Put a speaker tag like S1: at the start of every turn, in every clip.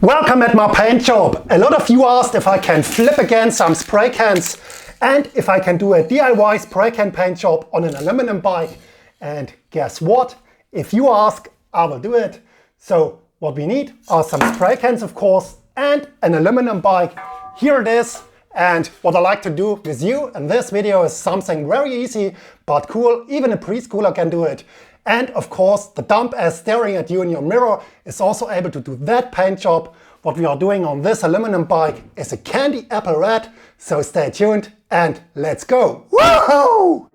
S1: Welcome at my paint shop. A lot of you asked if I can flip again some spray cans and if I can do a DIY spray can paint job on an aluminum bike. And guess what? If you ask, I will do it. So what we need are some spray cans, of course, and an aluminum bike. Here it is. And what I like to do with you in this video is something very easy but cool. Even a preschooler can do it. And of course, the dumb ass staring at you in your mirror is also able to do that paint job. What we are doing on this aluminum bike is a candy apple red. So stay tuned and let's go. Woohoo!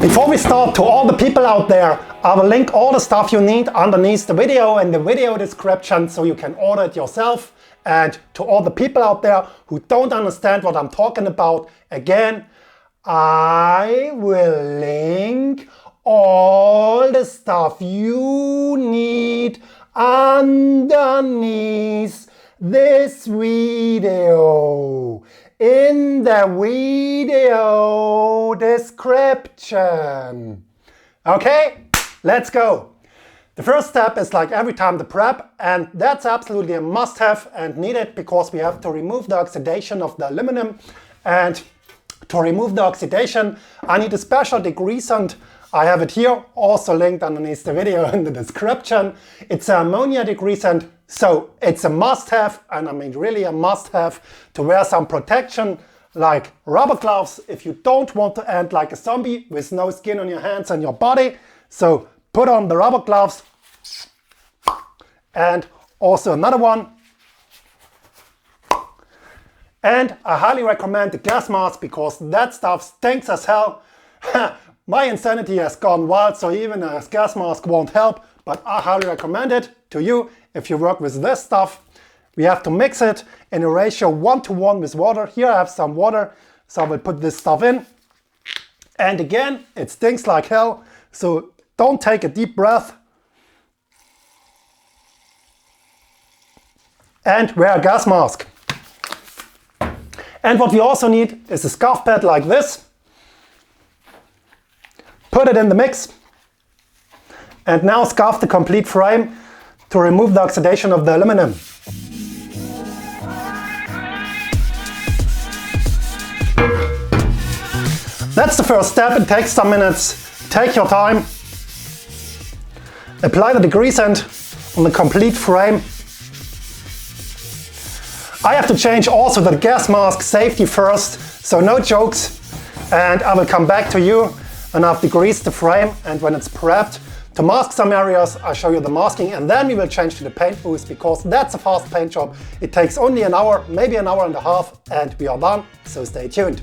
S1: Before we start, to all the people out there, I will link all the stuff you need underneath the video in the video description so you can order it yourself. And to all the people out there who don't understand what I'm talking about, again, I will link all the stuff you need underneath this video in the video description. Okay, let's go. The first step is like every time the prep, and that's absolutely a must-have and needed because we have to remove the oxidation of the aluminum. And to remove the oxidation, I need a special degreasant. I have it here, also linked underneath the video in the description. It's an ammonia degreasant. So it's a must-have, and I mean really a must-have, to wear some protection like rubber gloves if you don't want to end like a zombie with no skin on your hands and your body. So put on the rubber gloves, and also another one. And I highly recommend the gas mask because that stuff stinks as hell. My insanity has gone wild, so even a gas mask won't help, but I highly recommend it to you. If you work with this stuff, we have to mix it in a ratio 1:1 with water. Here I have some water, so I will put this stuff in. And again, it stinks like hell, so don't take a deep breath. And wear a gas mask. And what we also need is a scuff pad like this. Put it in the mix. And now scuff the complete frame to remove the oxidation of the aluminum. That's the first step. It takes some minutes. Take your time. Apply the degreasant on the complete frame. I have to change also the gas mask safety first, so no jokes. And I will come back to you when I've degreased the frame and when it's prepped. To mask some areas, I'll show you the masking, and then we will change to the paint booth because that's a fast paint job. It takes only an hour, maybe an hour and a half, and we are done, so stay tuned.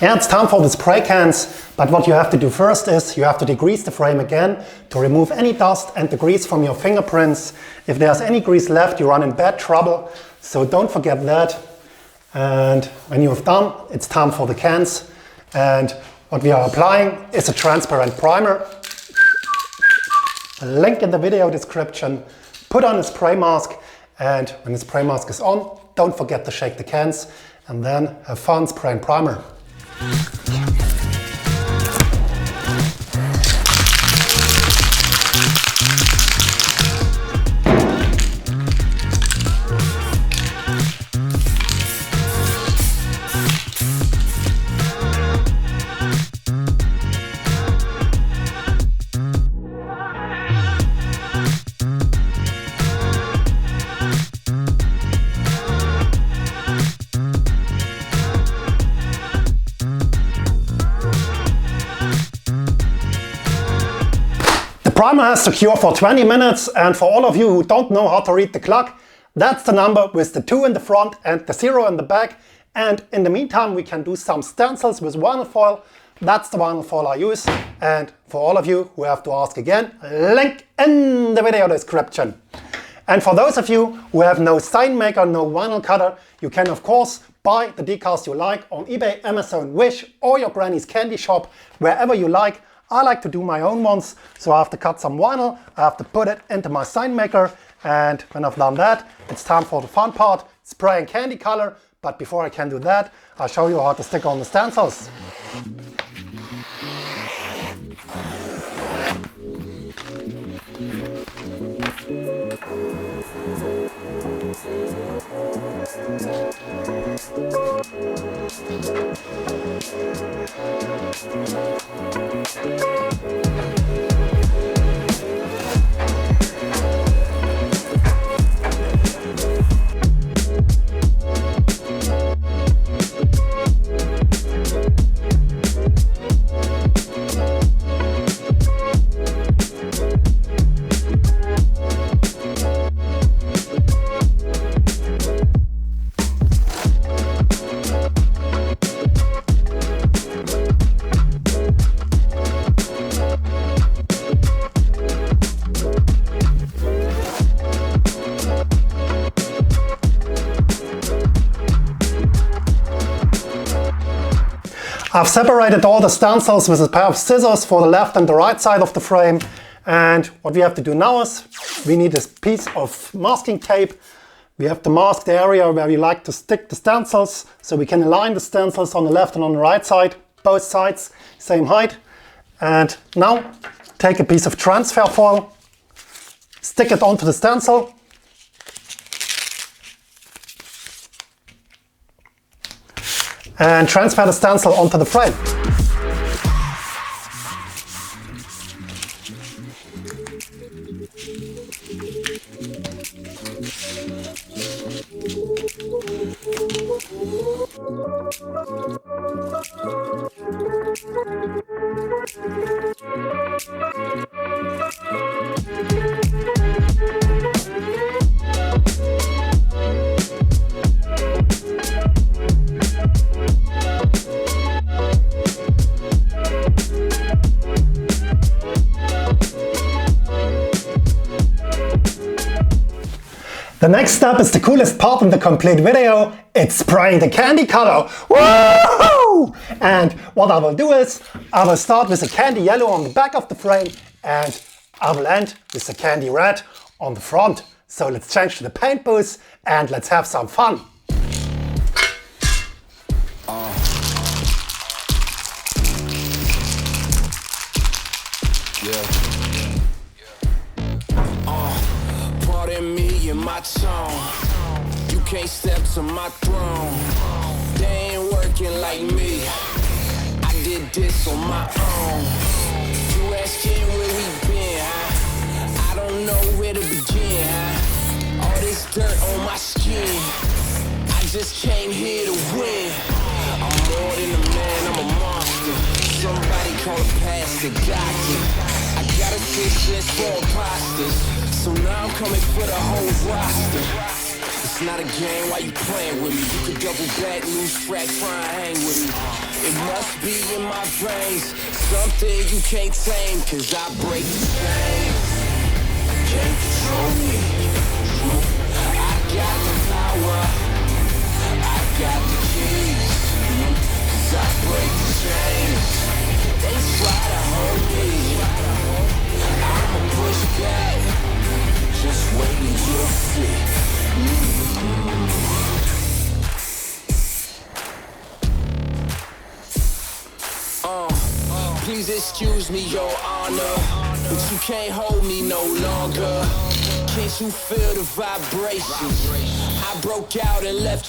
S1: Yeah, it's time for the spray cans, but what you have to do first is you have to degrease the frame again to remove any dust and the grease from your fingerprints. If there's any grease left, you run in bad trouble, so don't forget that. And when you have done, it's time for the cans. And what we are applying is a transparent primer. A link in the video description. Put on a spray mask And when the spray mask is on, don't forget to shake the cans and then have fun spraying primer. The primer has to cure for 20 minutes, and for all of you who don't know how to read the clock, that's the number with the 2 in the front and the 0 in the back. And in the meantime we can do some stencils with vinyl foil. That's the vinyl foil I use. And for all of you who have to ask again, link in the video description. And for those of you who have no sign maker, no vinyl cutter, you can of course buy the decals you like on eBay, Amazon, Wish, or your granny's candy shop, wherever you like. I like to do my own ones, so I have to cut some vinyl, I have to put it into my sign maker, and when I've done that, it's time for the fun part, spraying candy color. But before I can do that, I'll show you how to stick on the stencils. I've separated all the stencils with a pair of scissors for the left and the right side of the frame. And what we have to do now is we need this piece of masking tape. We have to mask the area where we like to stick the stencils, so we can align the stencils on the left and on the right side, both sides, same height. And now take a piece of transfer foil, stick it onto the stencil. And transfer the stencil onto the frame. The next step is the coolest part in the complete video. It's spraying the candy color. Woohoo! And what I will do is, I will start with the candy yellow on the back of the frame and I will end with the candy red on the front. So let's change to the paint booth and let's have some fun.
S2: Pardon me and my tone. You can't step to my throne. They ain't working like me. I did this on my own. You asking where we been, huh? I don't know where to begin, huh? All this dirt on my skin. I just came here to win. I'm more than a man, I'm a monster. Somebody call a pastor, gotcha. I got a sense for imposters. So now I'm coming for the whole roster. It's not a game, why you playing with me? You could double back, lose track, try and hang with me. It must be in my veins, something you can't tame, cause I break the chains. Can't control me. I got the power, I got the keys, cause I break the chains. They try to hold me, I'ma push back. Just wait and you'll see. Please excuse me, your honor, but you can't hold me no longer. Can't you feel the vibrations? I broke out and left.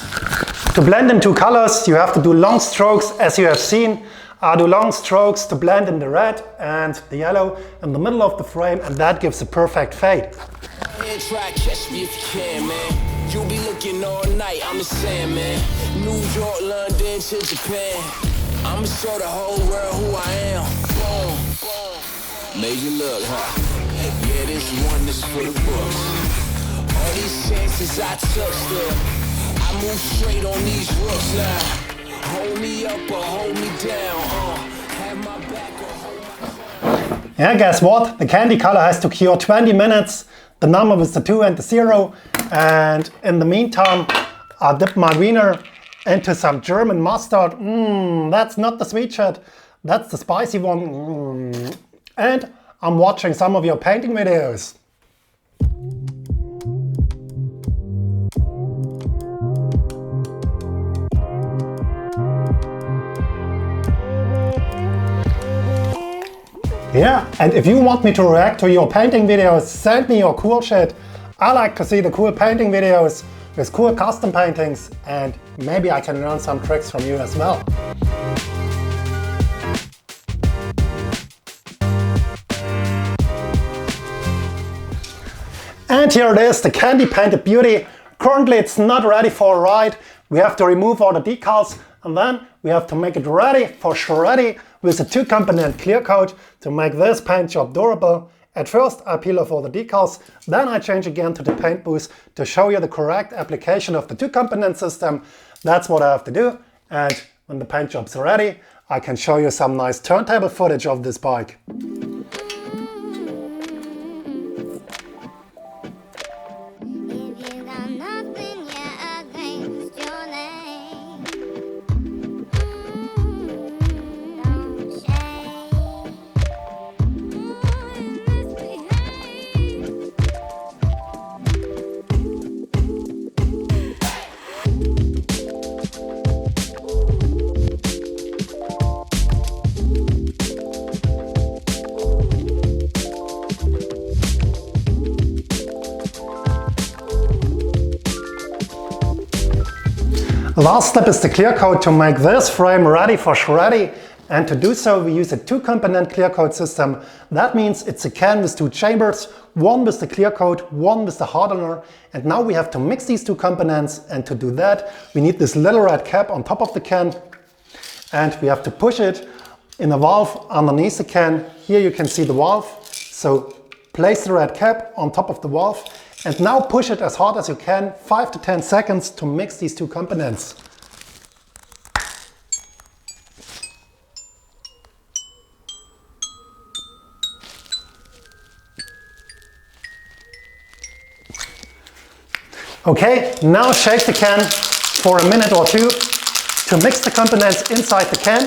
S1: To blend in two colors, you have to do long strokes, as you have seen. I do long strokes to blend in the red and the yellow in the middle of the frame, and that gives a perfect fade.
S2: Try catch me if you can, man. You'll be looking all night, I'm the Sandman. New York, London to Japan. I'ma show the whole world who I am. Boom, boom. Made you look, huh? Yeah, this one is for the books. All these chances I took, still I move straight on these rooks now. Hold me up or hold me down, have my back or hold my...
S1: Yeah, guess what? The candy color has to cure 20 minutes. The number with the 2 and the 0. And in the meantime, I dip my wiener into some German mustard. That's not the sweet shit, that's the spicy one. And I'm watching some of your painting videos. Yeah, and if you want me to react to your painting videos, send me your cool shit. I like to see the cool painting videos with cool custom paintings, and maybe I can learn some tricks from you as well. And here it is, the candy painted beauty. Currently it's not ready for a ride. We have to remove all the decals, and then we have to make it ready for shreddy with a 2-component clear coat to make this paint job durable. At first I peel off all the decals, then I change again to the paint booth to show you the correct application of the 2-component system. That's what I have to do, and when the paint job's ready, I can show you some nice turntable footage of this bike. The last step is the clear coat to make this frame ready for shreddy, and to do so we use a 2-component clear coat system. That means it's a can with 2 chambers, one with the clear coat, one with the hardener, and now we have to mix these 2 components, and to do that we need this little red cap on top of the can, and we have to push it in a valve underneath the can. Here you can see the valve, so place the red cap on top of the valve. And now push it as hard as you can, 5 to 10 seconds to mix these 2 components. Okay, now shake the can for a minute or 2 to mix the components inside the can.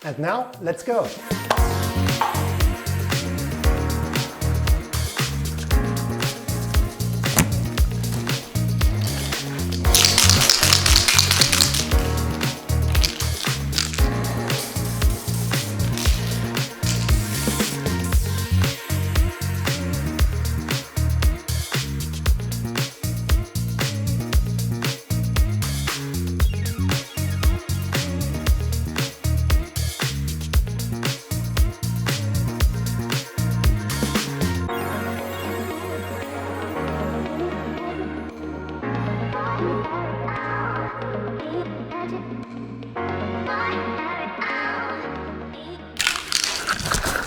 S1: And now, let's go.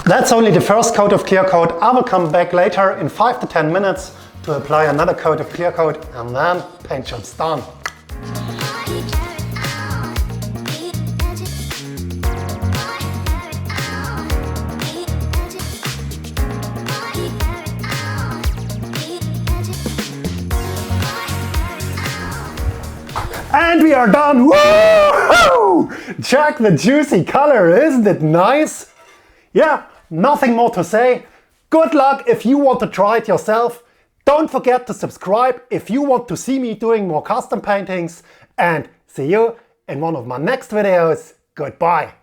S1: That's only the first coat of clear coat. I will come back later in 5 to 10 minutes to apply another coat of clear coat, and then paint job's done. And we are done! Woo-hoo! Check the juicy color, isn't it nice? Yeah, nothing more to say. Good luck if you want to try it yourself. Don't forget to subscribe if you want to see me doing more custom paintings. And see you in one of my next videos. Goodbye!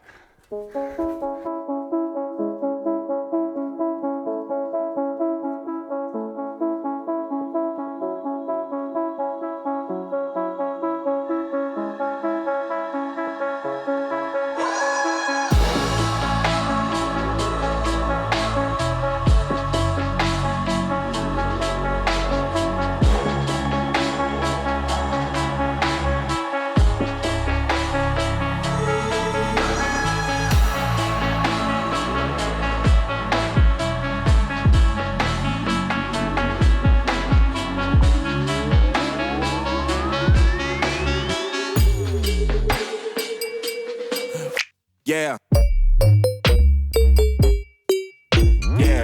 S2: Yeah.